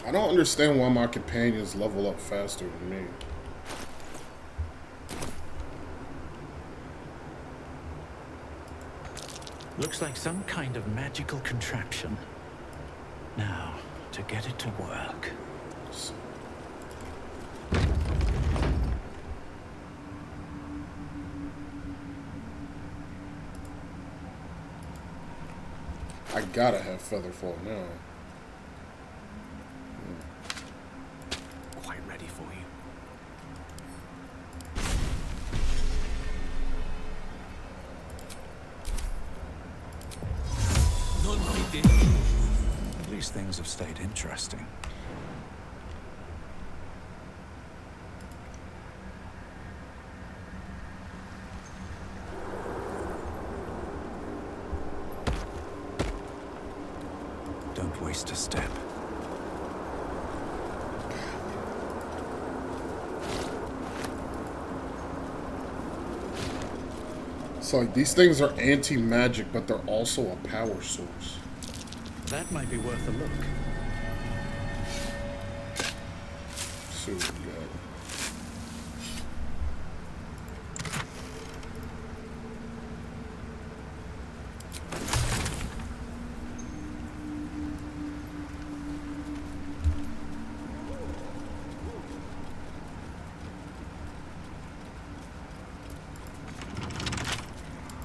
I don't understand why my companions level up faster than me. Looks like some kind of magical contraption. Now, to get it to work. I gotta have Featherfall now. Quite ready for you. At least things have stayed interesting. Don't waste a step. So like these things are anti-magic, but they're also a power source. That might be worth a look. See what we got.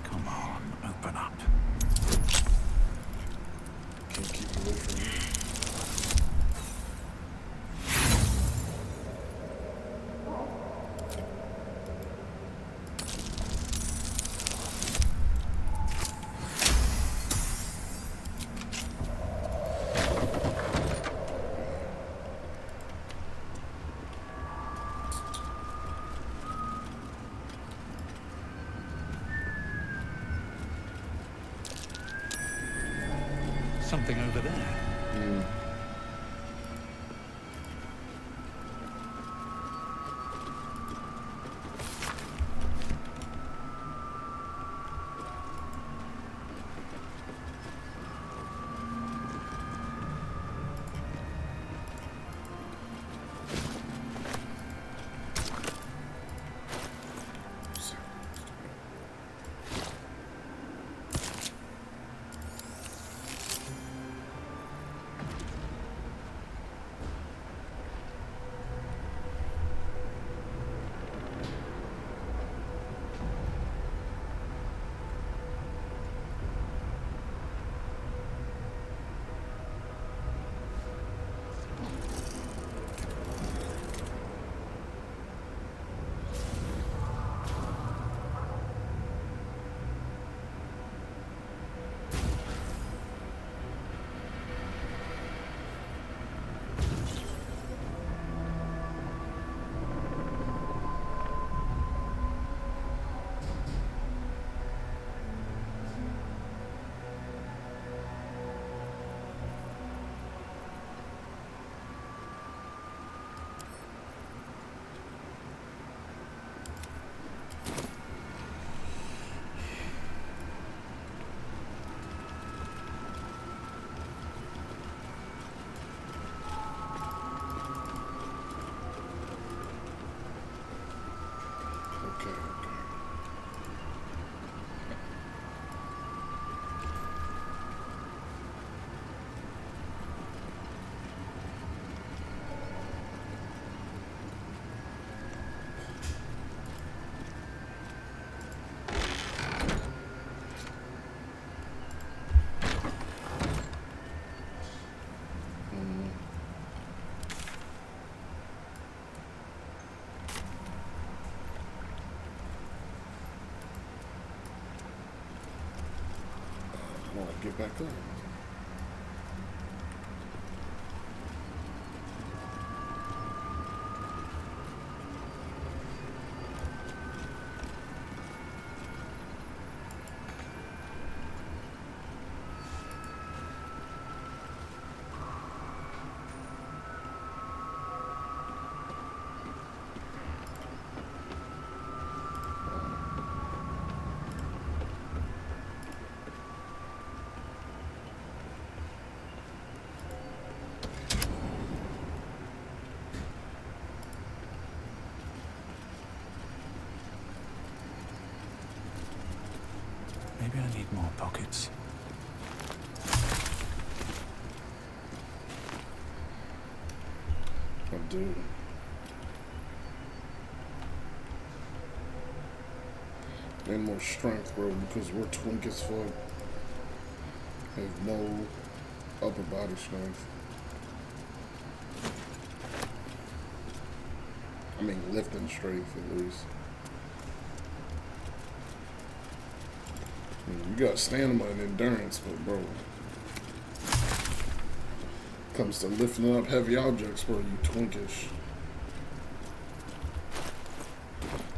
Come on, open up. Can't keep away from me. Something over there. Get back up. Maybe I need more pockets. I do. And more strength, bro, because we're twink as fuck. Have no upper body strength. I mean, lifting strength at least. I mean, you got stamina and endurance, but bro, comes to lifting up heavy objects, bro, you twinkish.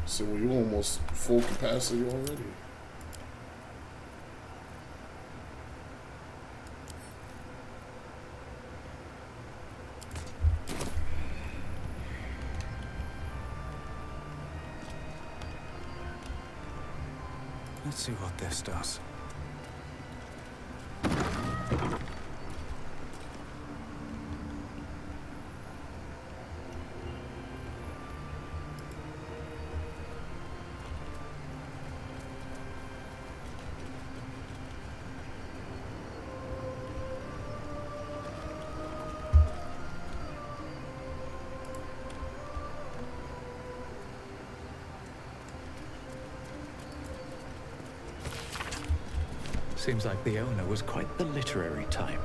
So you almost full capacity already. Let's see what this does. Seems like the owner was quite the literary type.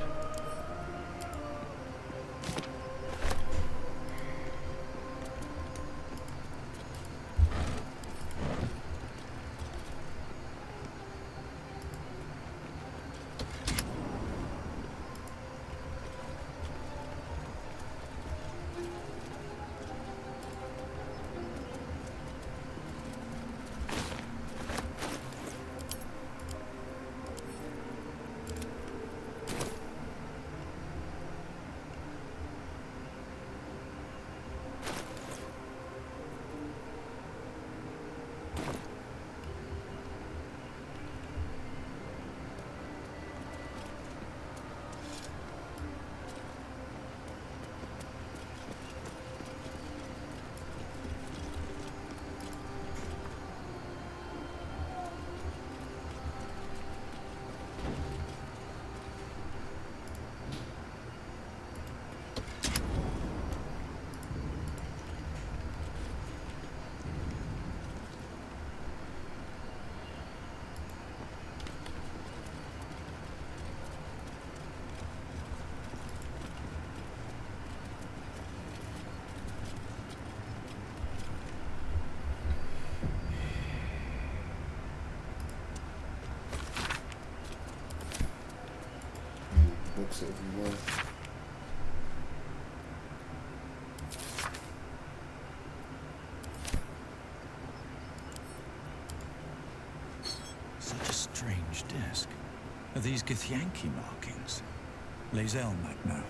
Books everywhere. Such a strange disc. Are these Githyanki markings? Lae'zel might know.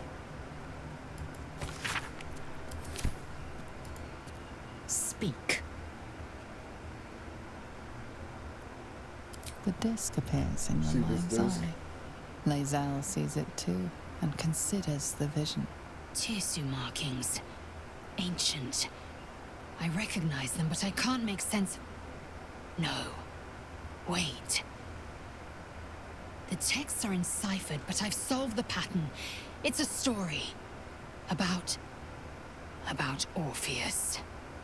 Speak. The disc appears in See your this mind's disc? eye. Lae'zel sees it too, and considers the vision. Tirsu markings. Ancient. I recognize them, but I can't make sense. No. Wait. The texts are enciphered, but I've solved the pattern. It's a story. About Orpheus.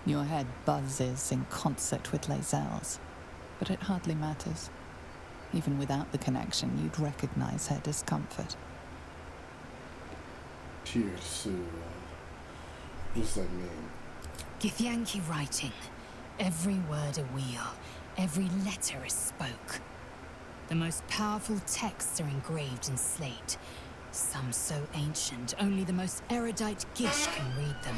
Your head buzzes in concert with Lae'zel's, but it hardly matters. Even without the connection, you'd recognize her discomfort. Cheers to what does that mean? Githyanki writing. Every word a wheel. Every letter a spoke. The most powerful texts are engraved in slate. Some so ancient, only the most erudite Gish can read them.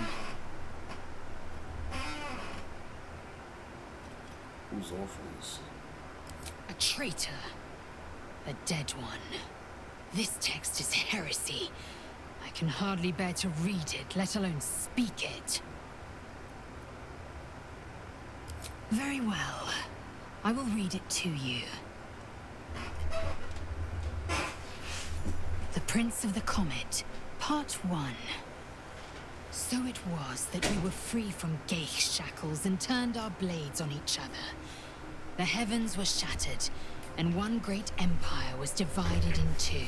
Who's Orpheus? A traitor. A dead one. This text is heresy. I can hardly bear to read it, let alone speak it. Very well. I will read it to you. The Prince of the Comet, Part 1. So it was that we were free from Geich shackles and turned our blades on each other. The heavens were shattered. and one great empire was divided in two.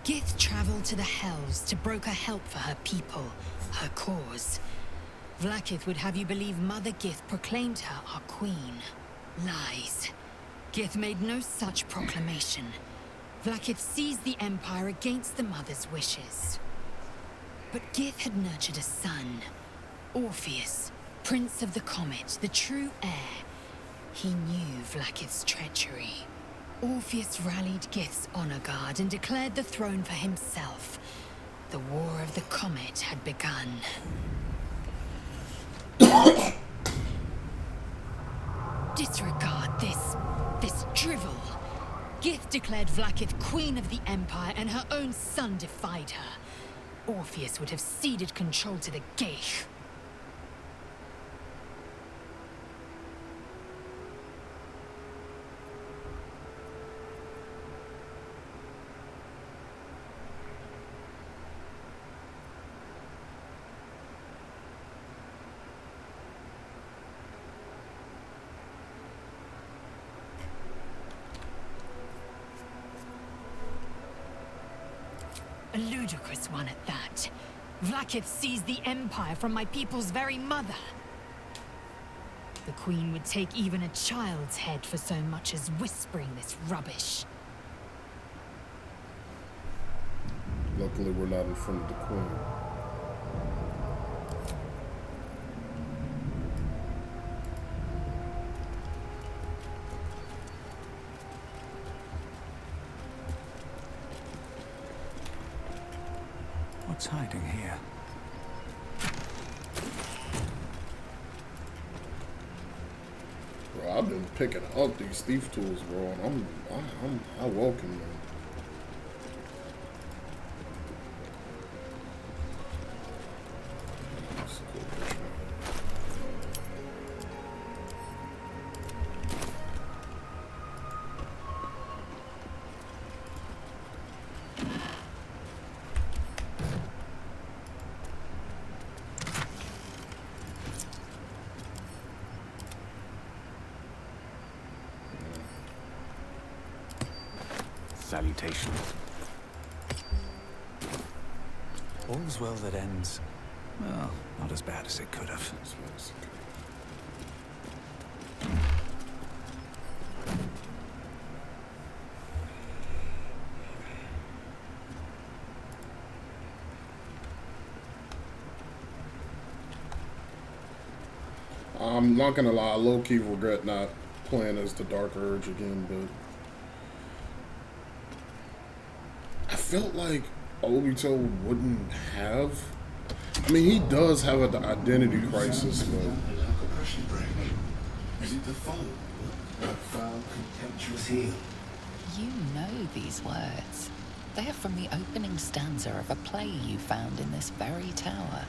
Gith traveled to the Hells to broker help for her people, her cause. Vlaakith would have you believe Mother Gith proclaimed her our queen. Lies. Gith made no such proclamation. Vlaakith seized the Empire against the Mother's wishes. But Gith had nurtured a son, Orpheus, Prince of the Comet, the true heir. He knew Vlaakith's treachery. Orpheus rallied Gith's honor guard and declared the throne for himself. The War of the Comet had begun. Disregard this drivel. Gith declared Vlaakith queen of the Empire, and her own son defied her. Orpheus would have ceded control to the Geich. A ludicrous one at that. Vlaakith seized the Empire from my people's very mother. The Queen would take even a child's head for so much as whispering this rubbish. Luckily, we're not in front of the Queen. What's hiding here? Bro, I've been picking up these thief tools, bro, and I welcome them. Salutations. All's well that ends. Well, not as bad as it could have. I'm not gonna lie, I low-key regret not playing as the Dark Urge again, but I felt like Obito wouldn't have. I mean, he does have an identity crisis, but is it the foe? That foul, contemptuous heel? You know these words. They are from the opening stanza of a play you found in this very tower.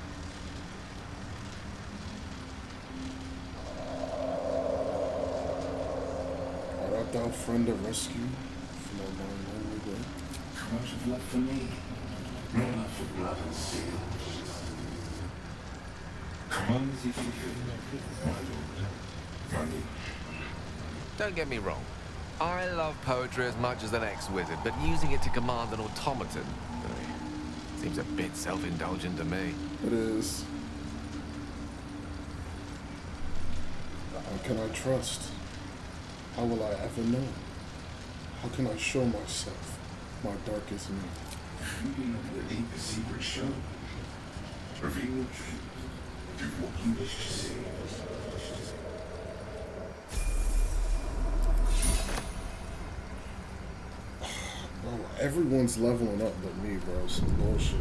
art thou friend of rescue from a long, lonely way? How much of love for me? No love for blood and steel. Come on, if you feel my lord. Money. Don't get me wrong. I love poetry as much as an ex-wizard, but using it to command an automaton seems a bit self-indulgent to me. It is. How can I trust? How will I ever know? How can I show myself my darkest need? Freedom of the deepest secret show. Reveal the truth. Do what you wish to see. Bro, everyone's leveling up but me, bro. Some bullshit.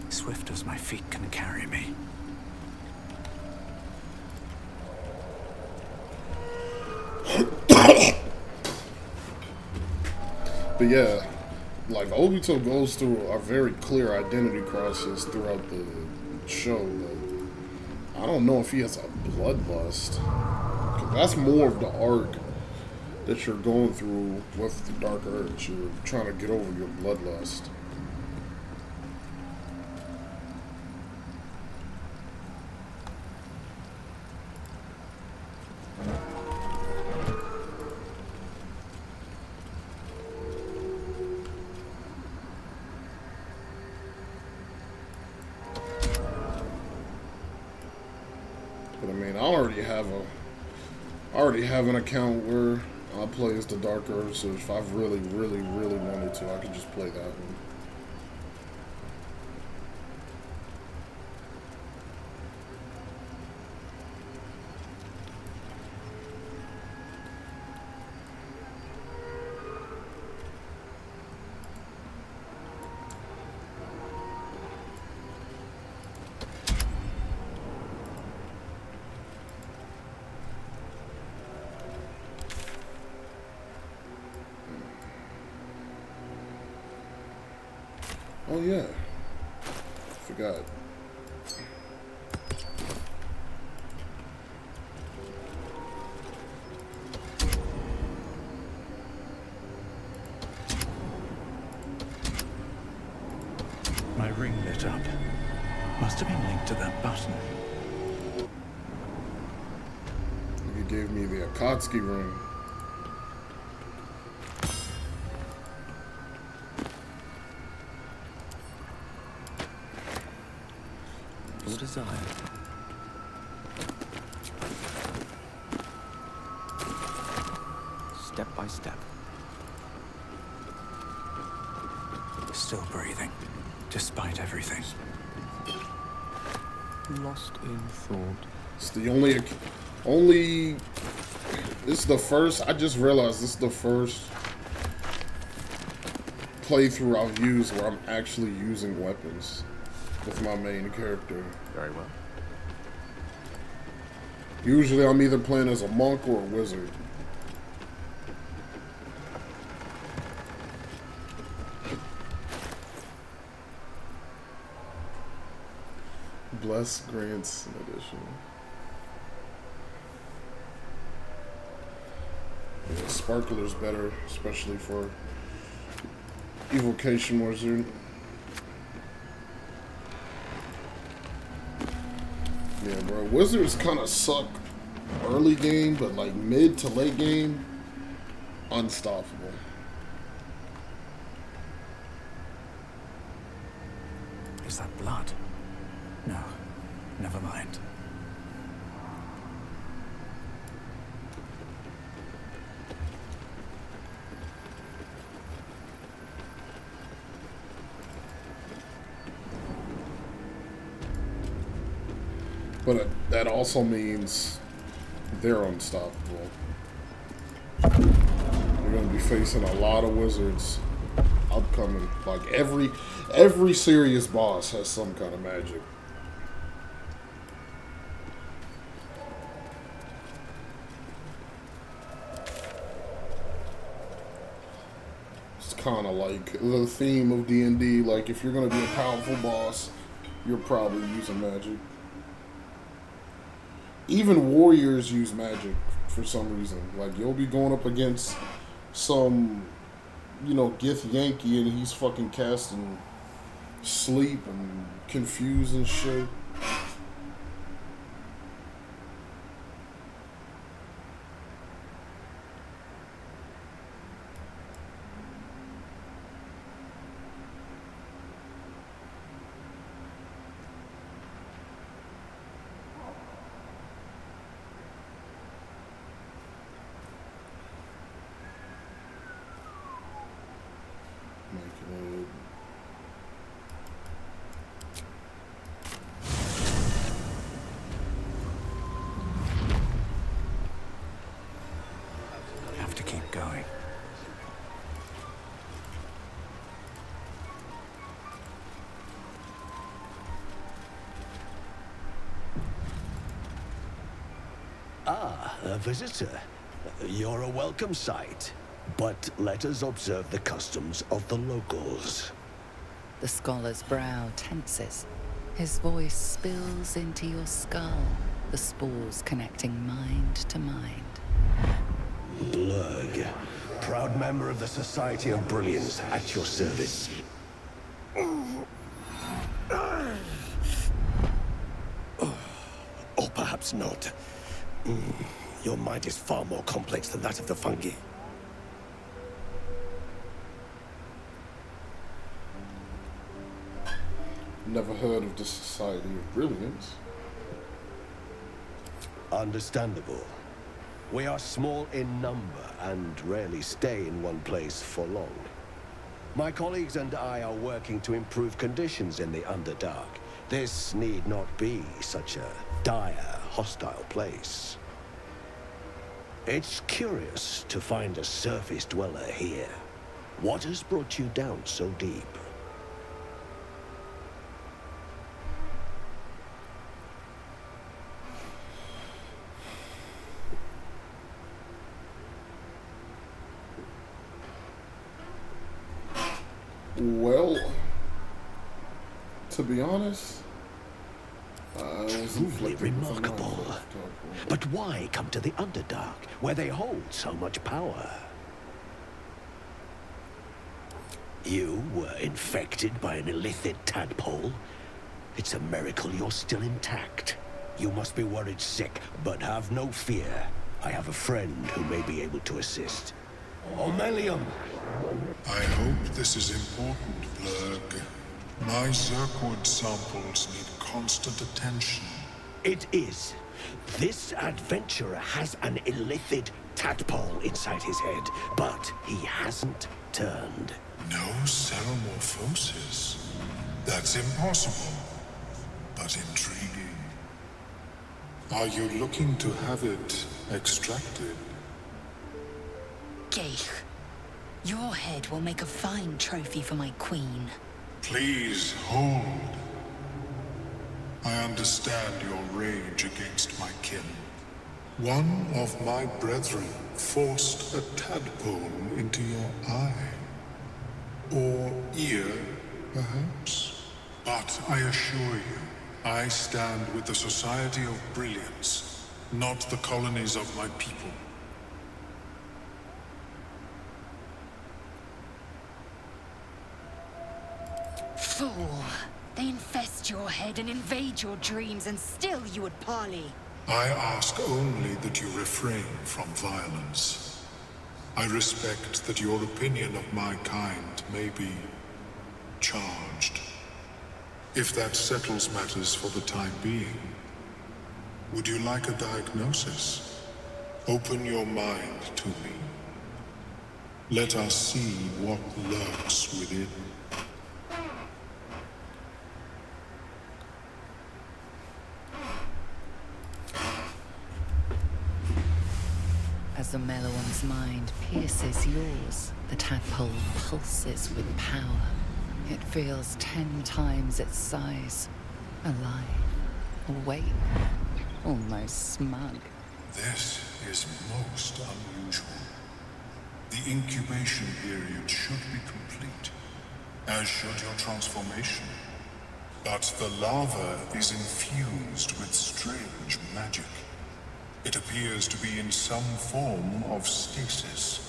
Swift as my feet can carry me. But yeah, like Obito goes through a very clear identity crisis throughout the show, but I don't know if he has a bloodlust. 'Cause that's more of the arc that you're going through with the Dark Urge. You're trying to get over your bloodlust. I already have an account where I play as the Dark Earth, so if I really wanted to, I could just play that one. Oh yeah, forgot. My ring lit up. Must have been linked to that button. You gave me the Akatsuki ring. Your desire. Step by step. Still breathing, despite everything. Lost in thought. It's the only. This is the first. I just realized this is the first playthrough I've used where I'm actually using weapons with my main character. Very well. Usually I'm either playing as a monk or a wizard. Bless Grants Edition. Yeah, Sparkler's better, especially for Evocation Wizard. Yeah, bro. Wizards kind of suck early game, but like mid to late game, unstoppable. Is that blood? No, never mind. But that also means they're unstoppable. You're gonna be facing a lot of wizards upcoming. Like every serious boss has some kind of magic. It's kind of like the theme of D&D. Like if you're gonna be a powerful boss, you're probably using magic. Even warriors use magic for some reason. Like, you'll be going up against some, Gith Yankee, and he's fucking casting sleep and confuse and shit. Have to keep going. Ah, a visitor. You're a welcome sight. But let us observe the customs of the locals. The scholar's brow tenses. His voice spills into your skull, the spores connecting mind to mind. Blurg, proud member of the Society of Brilliance, at your service. Or perhaps not. Your mind is far more complex than that of the fungi. Never heard of the Society of Brilliance. Understandable. We are small in number and rarely stay in one place for long. My colleagues and I are working to improve conditions in the Underdark. This need not be such a dire, hostile place. It's curious to find a surface dweller here. What has brought you down so deep? Well, to be honest, I was Truly remarkable. But why come to the Underdark, where they hold so much power? You were infected by an illithid tadpole? It's a miracle you're still intact. You must be worried sick, but have no fear. I have a friend who may be able to assist. Omelium! I hope this is important, Blurg. My Zirkwood samples need constant attention. It is. This adventurer has an illithid tadpole inside his head, but he hasn't turned. No cell morphosis. That's impossible, but intriguing. Are you looking to have it extracted? Geich, your head will make a fine trophy for my queen. Please hold. I understand your rage against my kin. One of my brethren forced a tadpole into your eye. Or ear, perhaps. But I assure you, I stand with the Society of Brilliance, not the colonies of my people. Fool! They infest your head and invade your dreams, and still you would parley. I ask only that you refrain from violence. I respect that your opinion of my kind may be charged. If that settles matters for the time being, would you like a diagnosis? Open your mind to me. Let us see what lurks within. As the Meloan's mind pierces yours, the tadpole pulses with power. It feels 10 times its size. Alive, awake, almost smug. This is most unusual. The incubation period should be complete, as should your transformation. But the larva is infused with strange magic. It appears to be in some form of stasis.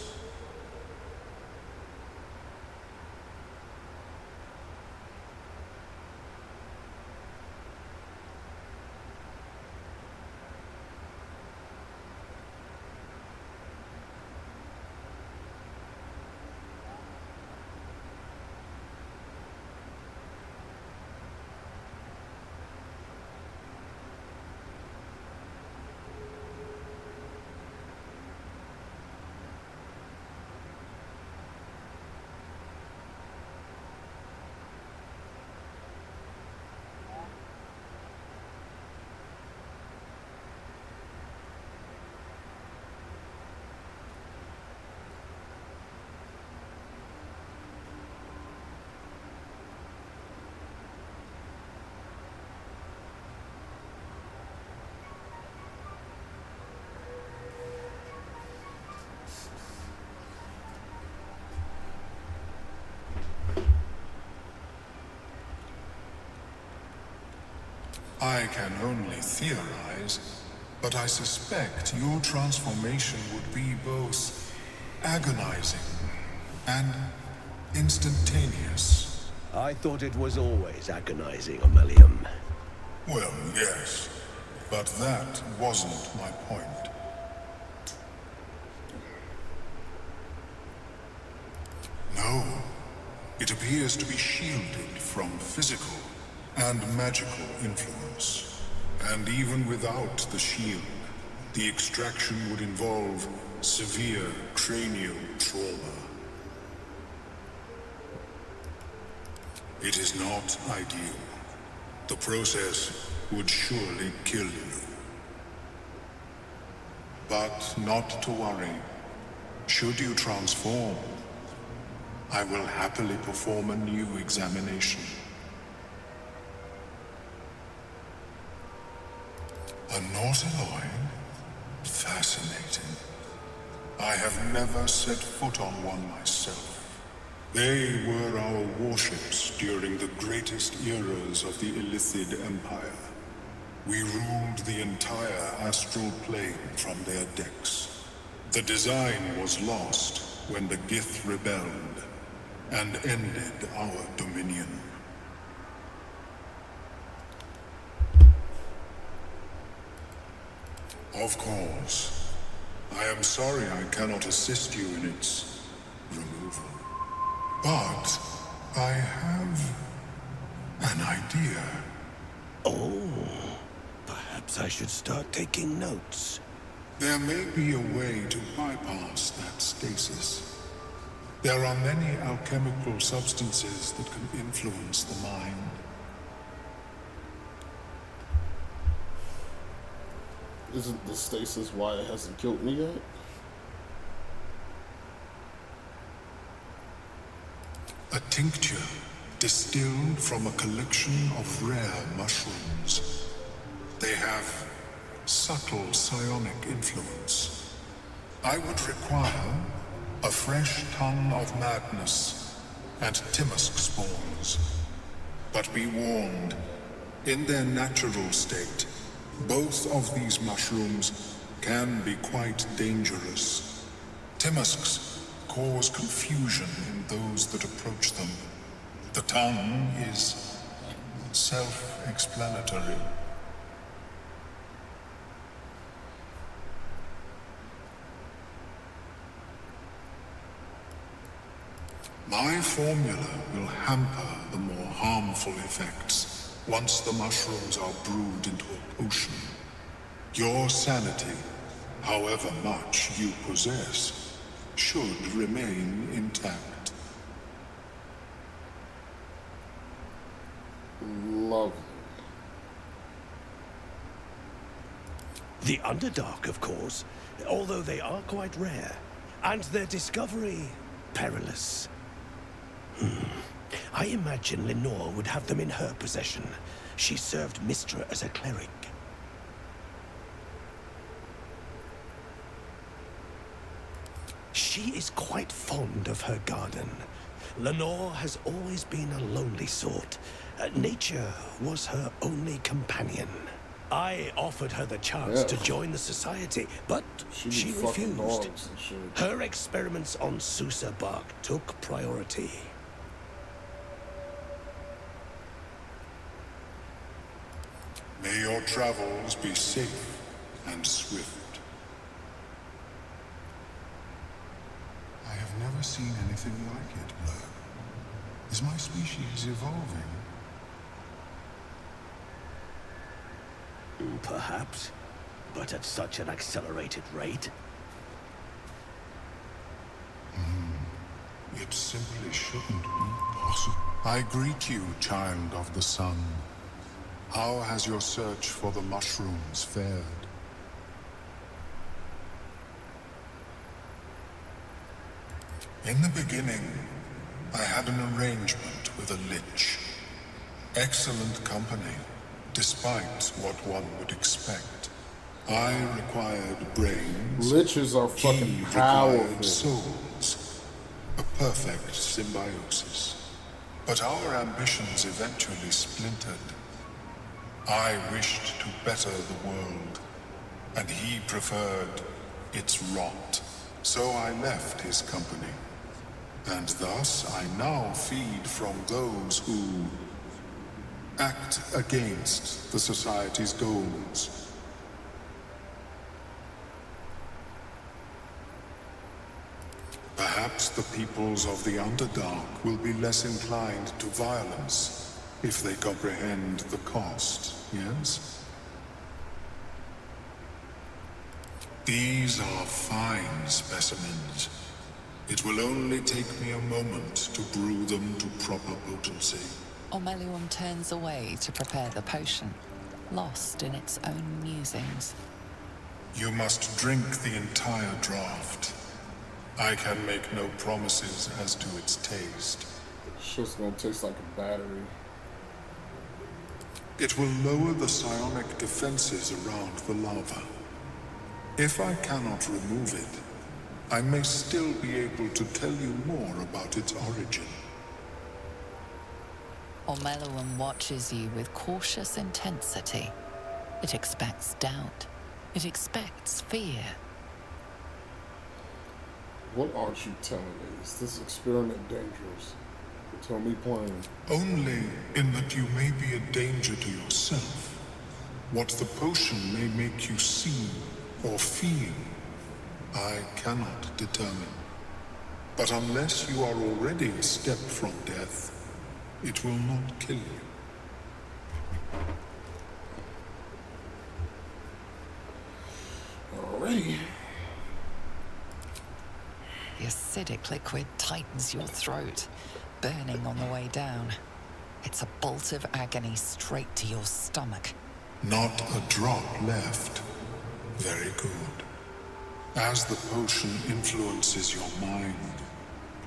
I can only theorize, but I suspect your transformation would be both agonizing and instantaneous. I thought it was always agonizing, Omelium. Well, yes, but that wasn't my point. No, it appears to be shielded from physical and magical influence. And even without the shield, The extraction would involve severe cranial trauma. It is not ideal. The process would surely kill you. But not to worry. Should you transform, I will happily perform a new examination. A Nautiloid? Fascinating. I have never set foot on one myself. They were our warships during the greatest eras of the Illithid Empire. We ruled the entire astral plane from their decks. The design was lost when the Gith rebelled and ended our dominion. Of course. I am sorry I cannot assist you in its removal. But I have an idea. Oh, perhaps I should start taking notes. There may be a way to bypass that stasis. There are many alchemical substances that can influence the mind. Isn't the stasis why it hasn't killed me yet? A tincture distilled from a collection of rare mushrooms. They have subtle psionic influence. I would require a fresh ton of madness and Timusk spores. But be warned, in their natural state, both of these mushrooms can be quite dangerous. Timusks cause confusion in those that approach them. The tongue is self-explanatory. My formula will hamper the more harmful effects once the mushrooms are brewed into a potion. Your sanity, however much you possess, should remain intact. Lovely. The Underdark, of course, although they are quite rare, and their discovery perilous. I imagine Lenore would have them in her possession. She served Mystra as a cleric. She is quite fond of her garden. Lenore has always been a lonely sort. Nature was her only companion. I offered her the chance to join the society, but she refused. Her experiments on Susa bark took priority. May your travels be safe and swift. I have never seen anything like it, Blur. Is my species evolving? Perhaps, but at such an accelerated rate. It simply shouldn't be possible. I greet you, child of the sun. How has your search for the mushrooms fared? In the beginning, I had an arrangement with a lich. Excellent company, despite what one would expect. I required brains. Liches are He fucking required powerful. souls. A perfect symbiosis. But our ambitions eventually splintered. I wished to better the world, and he preferred its rot. So I left his company. And thus I now feed from those who act against the Society's goals. Perhaps the peoples of the Underdark will be less inclined to violence if they comprehend. the cost, yes? These are fine specimens. It will only take me a moment to brew them to proper potency. Omelium turns away to prepare the potion, lost in its own musings. You must drink the entire draught. I can make no promises as to its taste. It's just gonna taste like a battery. It will lower the psionic defenses around the lava. If I cannot remove it, I may still be able to tell you more about its origin. Omelium watches you with cautious intensity. It expects doubt. It expects fear. What aren't you telling me? Is this experiment dangerous? Tell me plain. Only in that you may be a danger to yourself. What the potion may make you see or feel, I cannot determine. But unless you are already a step from death, it will not kill you. Alrighty. The acidic liquid tightens your throat, burning on the way down. It's a bolt of agony straight to your stomach. Not a drop left. Very good. As the potion influences your mind,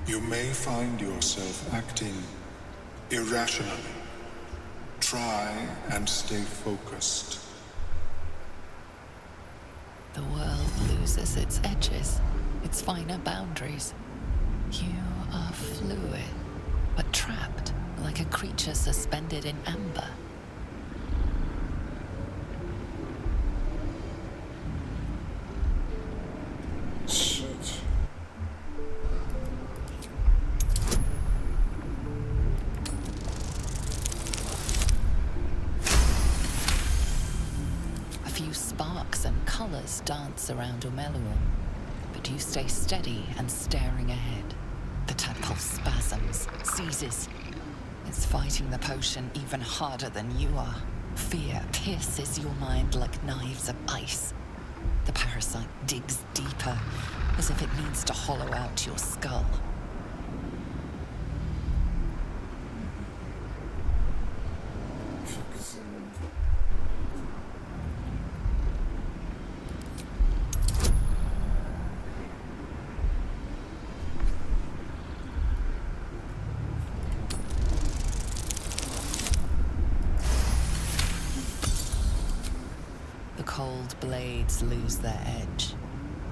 you may find yourself acting irrationally. Try and stay focused. The world loses its edges, its finer boundaries. You are fluid, but trapped like a creature suspended in amber. Shit. A few sparks and colors dance around Omelium, but you stay steady and staring ahead. The tadpole spasms, seizes. It's fighting the potion even harder than you are. Fear pierces your mind like knives of ice. The parasite digs deeper, as if it needs to hollow out your skull. Cold blades lose their edge.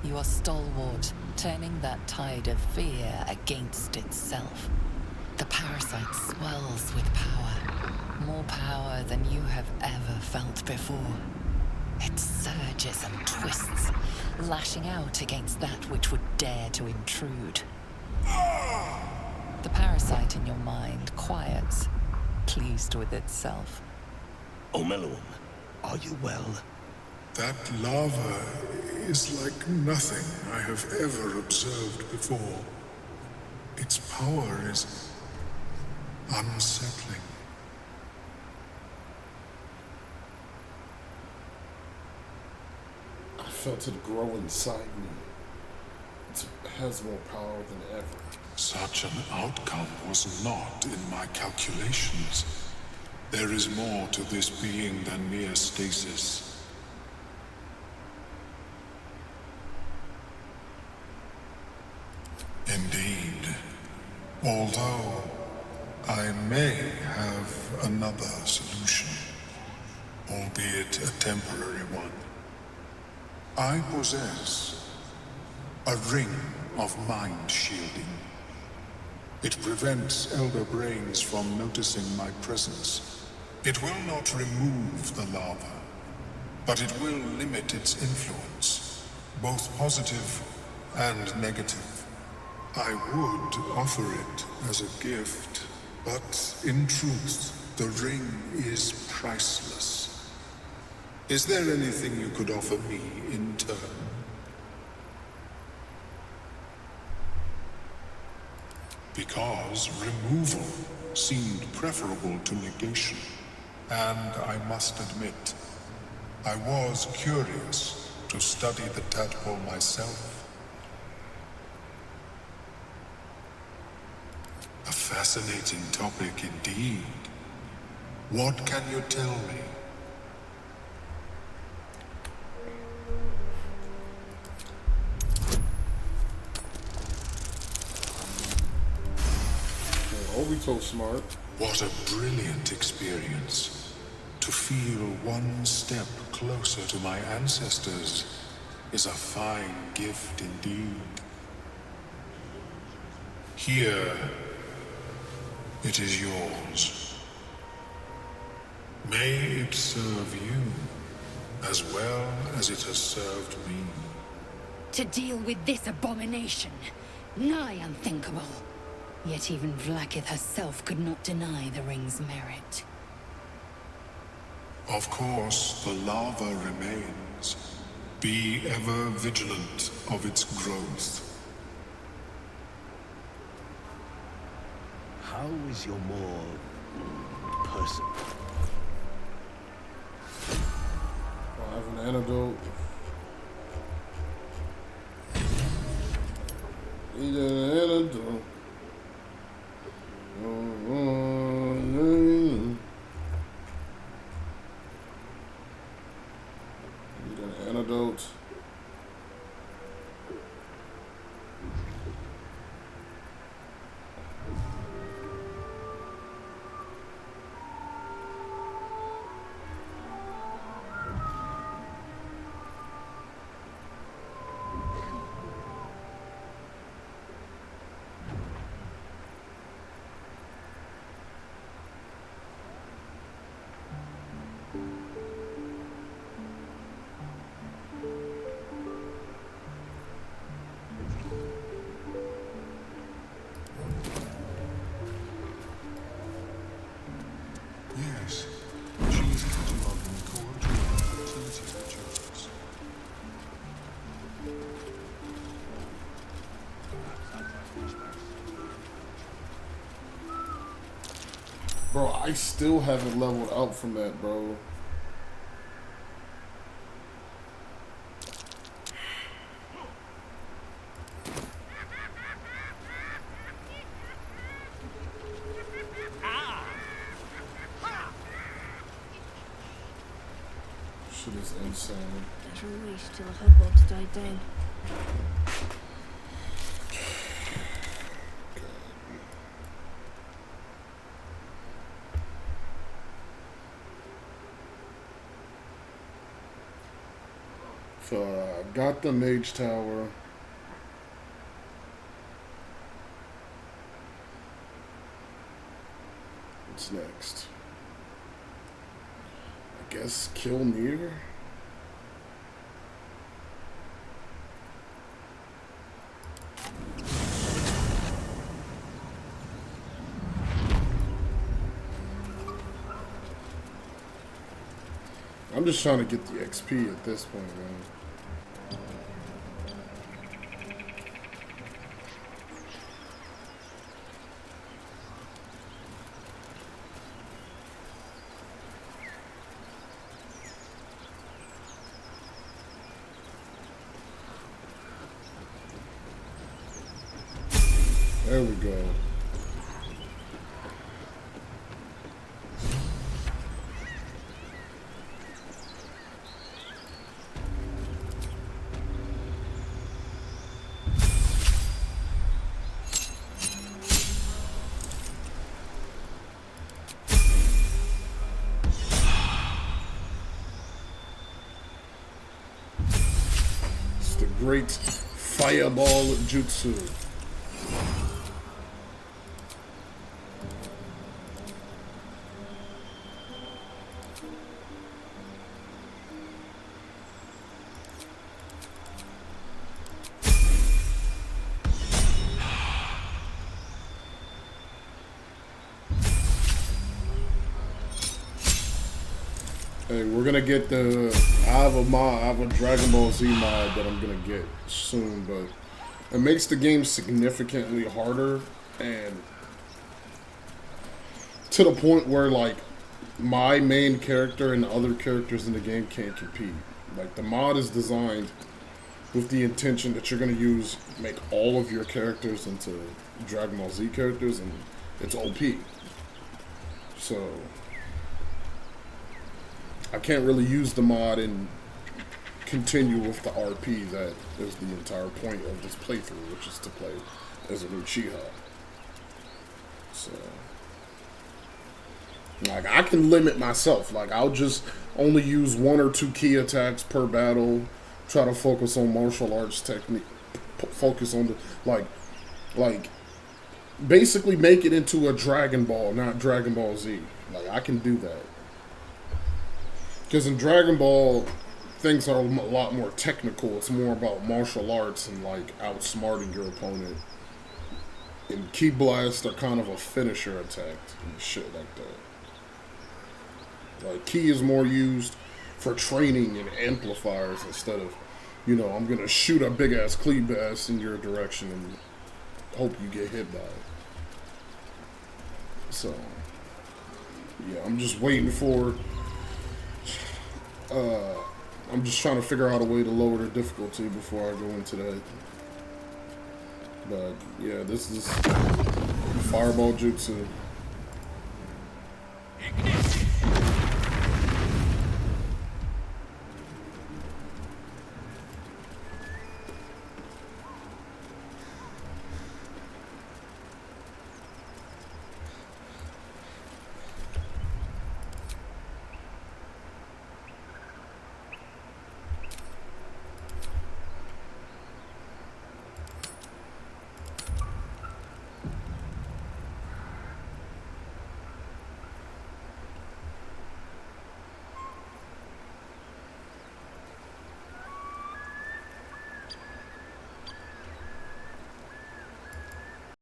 You are stalwart, turning that tide of fear against itself. The parasite swells with power, more power than you have ever felt before. It surges and twists, lashing out against that which would dare to intrude. The parasite in your mind quiets, pleased with itself. Omelium, are you well? That lava is like nothing I have ever observed before. Its power is unsettling. I felt it grow inside me. It has more power than ever. Such an outcome was not in my calculations. There is more to this being than mere stasis. Indeed. Although I may have another solution, albeit a temporary one. I possess a ring of mind shielding. It prevents elder brains from noticing my presence. It will not remove the lava, but it will limit its influence, both positive and negative. I would offer it as a gift, but in truth, the ring is priceless. Is there anything you could offer me in turn? Because removal seemed preferable to negation, and I must admit, I was curious to study the tadpole myself. A fascinating topic indeed. What can you tell me? Obito smart. What a brilliant experience. To feel one step closer to my ancestors is a fine gift indeed. Here, it is yours. May it serve you as well as it has served me. To deal with this abomination, nigh unthinkable. Yet even Vlaakith herself could not deny the ring's merit. Of course, the lava remains. Be ever vigilant of its growth. How is your more person? I have an antidote. Need an antidote. Need an antidote. Yes, she is cataloging the coordinate activities rituals. Bro, I still haven't leveled out from that, bro. Shit is insane. Better wait till the hubbub's died down. So I got the mage tower. What's next? I guess kill Nier? I'm just trying to get the XP at this point, man. There we go. It's the great fireball jutsu. Hey, we're gonna get the. I have a Dragon Ball Z mod that I'm gonna get soon, but it makes the game significantly harder, and to the point where like my main character and the other characters in the game can't compete. Like, the mod is designed with the intention that you're going to make all of your characters into Dragon Ball Z characters, and it's OP. So, I can't really use the mod and continue with the RP that is the entire point of this playthrough, which is to play as an Uchiha. So, like, I can limit myself. Like, I'll just only use 1 or 2 key attacks per battle, try to focus on martial arts technique, focus on the, like, basically make it into a Dragon Ball, not Dragon Ball Z. Like, I can do that. Because in Dragon Ball, things are a lot more technical. It's more about martial arts and, like, outsmarting your opponent. And Ki Blasts are kind of a finisher attack and shit like that. Like, Ki is more used for training and amplifiers instead of, you know, I'm gonna shoot a big ass Ki Blast in your direction and hope you get hit by it. So, yeah, I'm just waiting for, I'm just trying to figure out a way to lower the difficulty before I go into that. But, yeah, this is Fireball Jutsu.